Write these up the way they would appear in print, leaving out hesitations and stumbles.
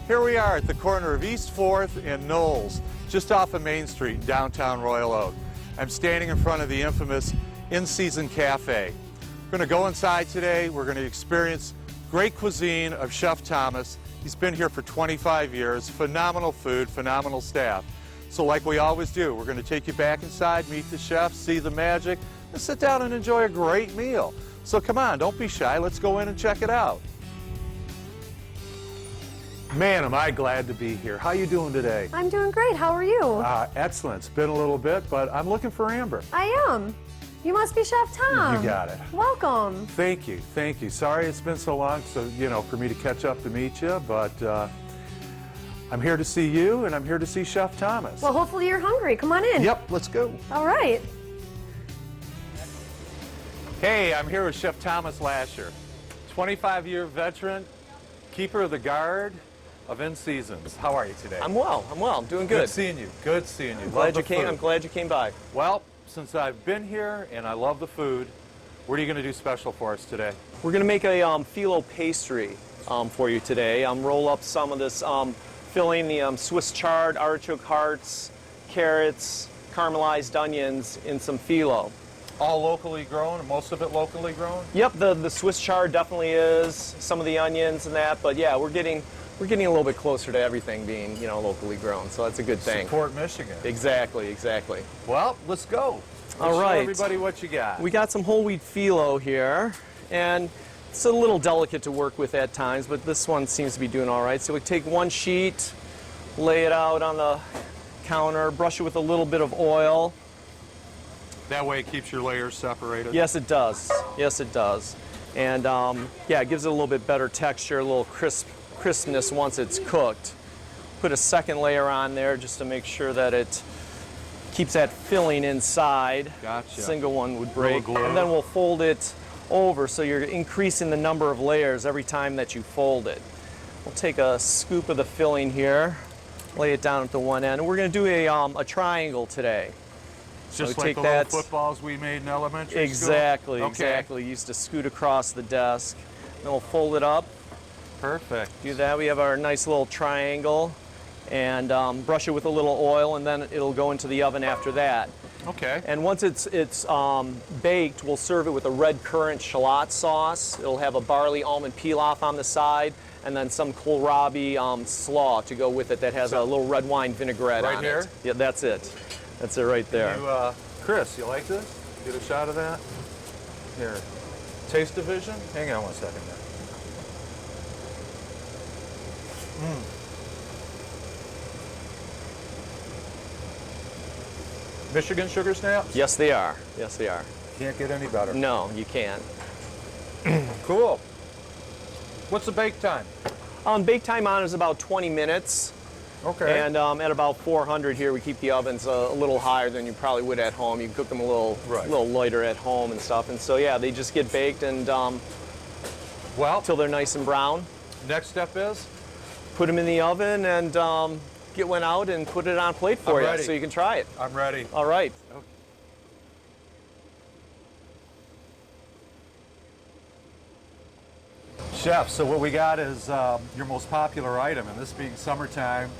Here we are at the corner of East 4th and Knowles, just off of Main Street in downtown Royal Oak. I'm standing in front of the infamous InnSeasonCafe. We're going to go inside today. We're going to experience great cuisine of Chef Thomas. He's been here for 25 years. Phenomenal food, phenomenal staff. So like we always do, we're going to take you back inside, meet the chef, see the magic, and sit down and enjoy a great meal. So come on, don't be shy. Let's go in and check it out. Man, am I glad to be here. How you doing today? I'm doing great. How are you? Excellent. It's been a little bit, but I'm looking for Amber. I am. You must be Chef Tom. You got it. Welcome. Thank you. Thank you. Sorry it's been so long, for me to catch up to meet you, but I'm here to see you, and I'm here to see Chef Thomas. Well, hopefully you're hungry. Come on in. Yep, let's go. All right. Hey, I'm here with Chef Thomas Lasher, 25-year veteran, keeper of the guard of In Seasons. How are you today? I'm well. I'm doing good. Good seeing you. Good seeing you. I'm glad you came by. Well, since I've been here and I love the food, what are you going to do special for us today? We're going to make a phyllo pastry for you today. Roll up some of this filling, the Swiss chard, artichoke hearts, carrots, caramelized onions in some phyllo. All locally grown, most of it locally grown? Yep, the Swiss chard definitely is. Some of the onions and that, but yeah, we're getting a little bit closer to everything being, locally grown, so that's a good thing. Support Michigan. Exactly. Well, let's go. All right. Show everybody what you got. We got some whole wheat phyllo here, and it's a little delicate to work with at times, but this one seems to be doing all right. So we take one sheet, lay it out on the counter, brush it with a little bit of oil. That way it keeps your layers separated? Yes, it does. Yes, it does. And yeah, it gives it a little bit better texture, a little crispness once it's cooked. Put a second layer on there just to make sure that it keeps that filling inside. Gotcha. Single one would break. Glue. And then we'll fold it over so you're increasing the number of layers every time that you fold it. We'll take a scoop of the filling here, lay it down at the one end. And we're going to do a triangle today. Just so like take the that, little footballs we made in elementary exactly, school? Exactly. Used to scoot across the desk. Then we'll fold it up. Perfect. Do that. We have our nice little triangle, and brush it with a little oil, and then it'll go into the oven after that. Okay. And once it's baked, we'll serve it with a red currant shallot sauce. It'll have a barley almond pilaf on the side, and then some kohlrabi slaw to go with it that has a little red wine vinaigrette on it. Right here? Yeah, that's it. That's it right there. Chris, you like this? Get a shot of that? Here. Taste division? Hang on one second there. Michigan sugar snaps? Yes, they are. Yes, they are. Can't get any better. No, you can't. Cool. What's the bake time? Bake time on is about 20 minutes. Okay. And at about 400 here, we keep the ovens a little higher than you probably would at home. You can cook them a little lighter at home and stuff. And so, yeah, they just get baked and till they're nice and brown. Next step is? Put them in the oven and get one out and put it on a plate for you so you can try it. I'm ready. All right. Okay. Chef, so what we got is your most popular item, and this being summertime,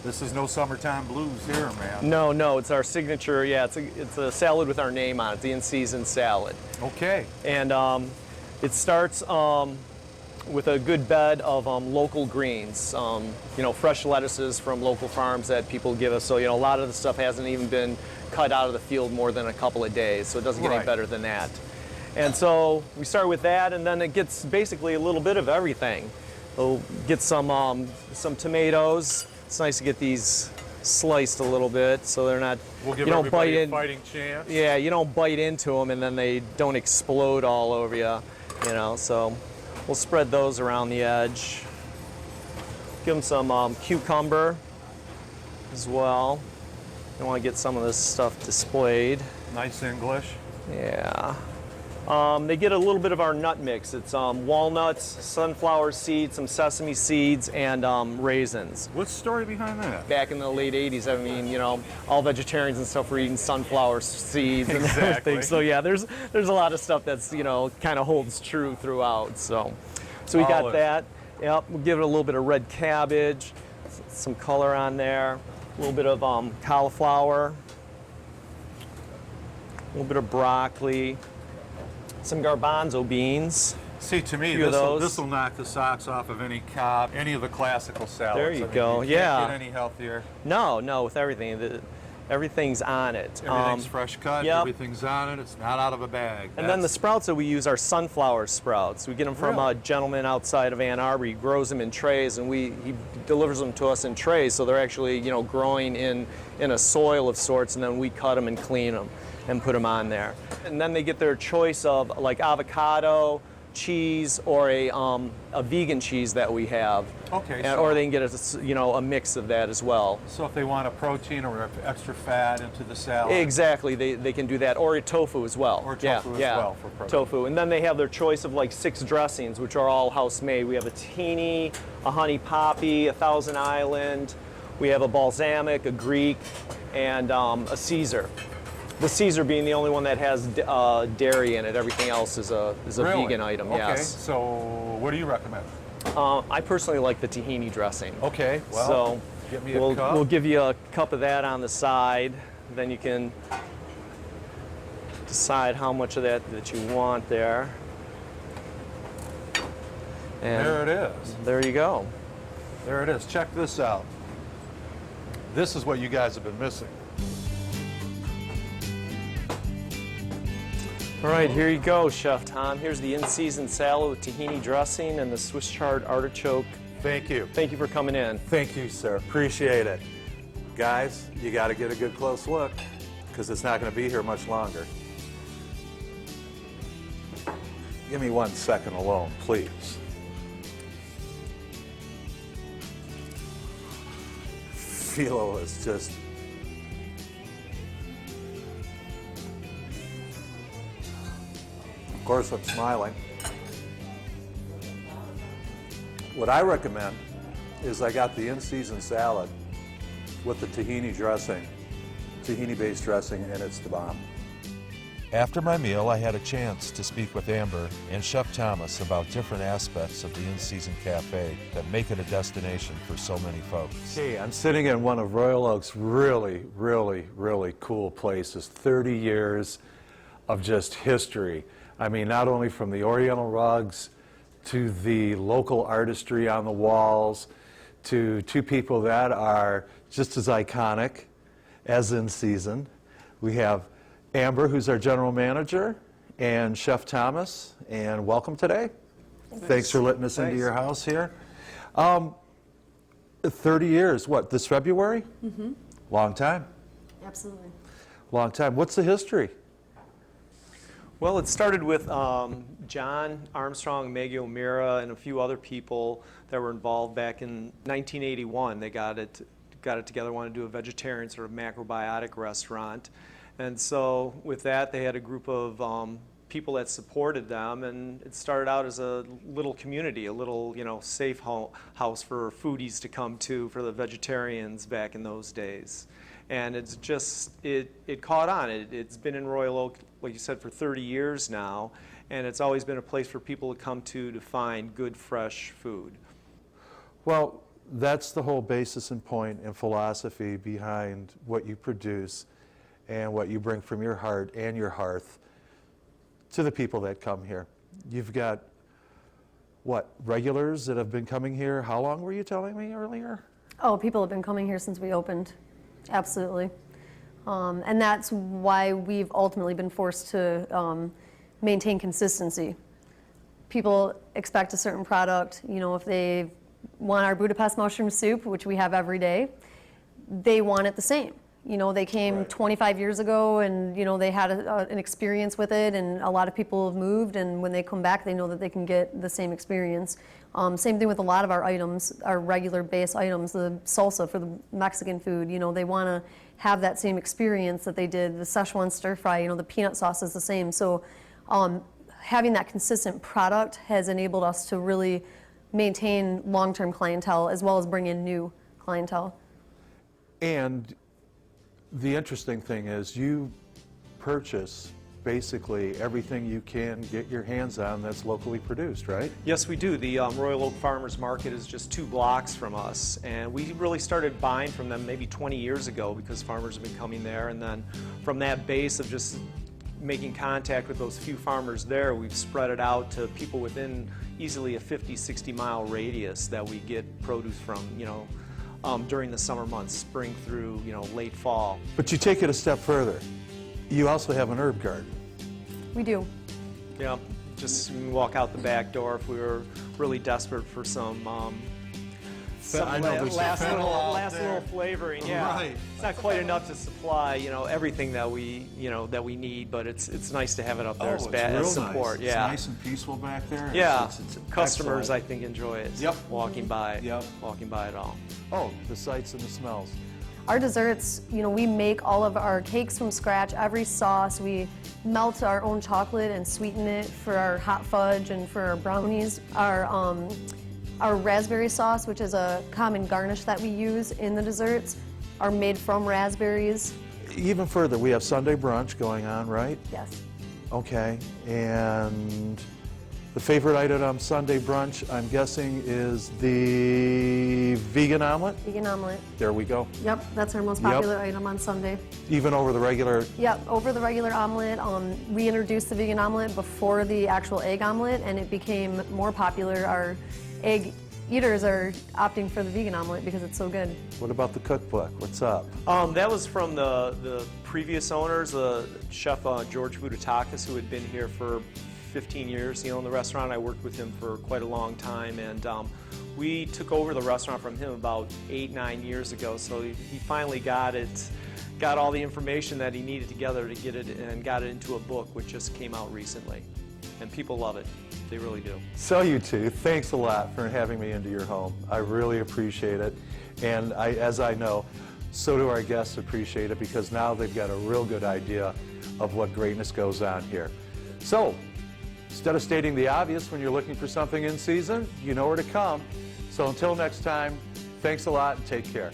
this is no summertime blues here, man. No, it's our signature. Yeah, it's a salad with our name on it, the in-season salad. Okay. And it starts with a good bed of local greens, fresh lettuces from local farms that people give us. So, a lot of the stuff hasn't even been cut out of the field more than a couple of days, so it doesn't get any better than that. And so we start with that, and then it gets basically a little bit of everything. We'll get some tomatoes. It's nice to get these sliced a little bit so they're not. We'll give everybody a fighting chance. Yeah, you don't bite into them and then they don't explode all over you. So we'll spread those around the edge. Give them some cucumber as well. You want to get some of this stuff displayed. Nice English. Yeah. They get a little bit of our nut mix. It's walnuts, sunflower seeds, some sesame seeds, and raisins. What's the story behind that? Back in the late 80s, I mean, all vegetarians and stuff were eating sunflower seeds and everything. So yeah, there's a lot of stuff that's, kind of holds true throughout. So we got that. Yep, we'll give it a little bit of red cabbage, some color on there, a little bit of cauliflower, a little bit of broccoli, some garbanzo beans. See, to me, Few of those. this will knock the socks off of any Cobb, any of the classical salads. There you I mean, go, you yeah. Can't get any healthier. No, with everything. Everything's on it. Everything's fresh cut, yep. everything's on it, it's not out of a bag. And then the sprouts that we use are sunflower sprouts. We get them from Really? a gentleman outside of Ann Arbor. He grows them in trays, and he delivers them to us in trays. So they're actually, growing in a soil of sorts, and then we cut them and clean them and put them on there. And then they get their choice of like avocado, cheese, or a vegan cheese that we have. Okay. Or they can get a mix of that as well. So if they want a protein or extra fat into the salad. Exactly, they can do that, or a tofu as well. Or tofu as well for protein. Tofu, and then they have their choice of like 6 dressings, which are all house made. We have a tahini, a honey poppy, a Thousand Island. We have a balsamic, a Greek, and a Caesar. The Caesar being the only one that has dairy in it. Everything else is a Really? vegan item. Okay. Yes. So what do you recommend? I personally like the tahini dressing. Okay. Well, So get me a cup. we'll give you a cup of that on the side. Then you can decide how much of that you want there. And There it is. there you go. There it is. Check this out. This is what you guys have been missing. All right, here you go, Chef Tom. Here's the in-season salad with tahini dressing and the Swiss chard artichoke. Thank you. Thank you for coming in. Thank you, sir. Appreciate it. Guys, you got to get a good close look because it's not going to be here much longer. Give me 1 second alone, please. Philo is just... Of course, I'm smiling. What I recommend is I got the in-season salad with the tahini dressing, tahini-based dressing, and it's the bomb. After my meal, I had a chance to speak with Amber and Chef Thomas about different aspects of the In-Season Cafe that make it a destination for so many folks. Hey, I'm sitting in one of Royal Oak's really, really, really cool places. 30 years of just history. I mean, not only from the Oriental rugs to the local artistry on the walls to two people that are just as iconic as In Season. We have Amber, who's our general manager, and Chef Thomas, and welcome today. Thanks for letting us into your house here. 30 years, what, this February? Mm-hmm. Long time. Absolutely. Long time. What's the history? Well, it started with John Armstrong, Maggie O'Meara, and a few other people that were involved back in 1981. They got it together, wanted to do a vegetarian sort of macrobiotic restaurant. And so with that, they had a group of people that supported them, and it started out as a little community, a little, safe house for foodies to come to for the vegetarians back in those days. And it's just, it caught on. It's been in Royal Oak, like you said, for 30 years now, and it's always been a place for people to come to find good, fresh food. Well, that's the whole basis and point and philosophy behind what you produce and what you bring from your heart and your hearth to the people that come here. You've got, what, regulars that have been coming here? How long were you telling me earlier? Oh, people have been coming here since we opened. Absolutely. And that's why we've ultimately been forced to maintain consistency. People expect a certain product. If they want our Budapest mushroom soup, which we have every day, they want it the same. They came Right. 25 years ago and, they had an experience with it, and a lot of people have moved, and when they come back, they know that they can get the same experience. Same thing with a lot of our items, our regular base items, the salsa for the Mexican food, they want to have that same experience that they did. The Szechuan stir fry, the peanut sauce is the same. So having that consistent product has enabled us to really maintain long-term clientele as well as bring in new clientele. And the interesting thing is you purchase basically everything you can get your hands on that's locally produced, right? Yes, we do. The Royal Oak Farmers Market is just 2 blocks from us, and we really started buying from them maybe 20 years ago because farmers have been coming there, and then from that base of just making contact with those few farmers there, we've spread it out to people within easily a 50-60 mile radius that we get produce from, during the summer months, spring through, late fall. But you take it a step further. You also have an herb garden. We do. Yeah, just walk out the back door if we were really desperate for some I know there's some fennel out last there. little flavoring. Yeah, Right. It's not quite enough to supply, everything that we, that we need, but it's nice to have it up there Oh, it's as real support. nice. Yeah. It's nice and peaceful back there. Yeah, It's customers I excellent. think enjoy it. Yep. Walking by. Yep. Walking by it all. Oh, the sights and the smells. Our desserts, we make all of our cakes from scratch, every sauce. We melt our own chocolate and sweeten it for our hot fudge and for our brownies. Our raspberry sauce, which is a common garnish that we use in the desserts, are made from raspberries. Even further, we have Sunday brunch going on, right? Yes. Okay, and the favorite item on Sunday brunch, I'm guessing, is the vegan omelet? Vegan omelet. There we go. Yep, that's our most Yep. popular item on Sunday. Even over the regular. Yep, over the regular omelet. We introduced the vegan omelet before the actual egg omelet, and it became more popular. Our egg eaters are opting for the vegan omelet because it's so good. What about the cookbook? What's up? That was from the previous owners, Chef George Voudoutakis, who had been here for 15 years. He owned the restaurant. I worked with him for quite a long time, and we took over the restaurant from him about 8-9 years ago. So he finally got all the information that he needed together to get it, and got it into a book, which just came out recently. And people love it. They really do. So you two, thanks a lot for having me into your home. I really appreciate it. And as I know, so do our guests appreciate it, because now they've got a real good idea of what greatness goes on here. So, instead of stating the obvious when you're looking for something in season, you know where to come. So until next time, thanks a lot and take care.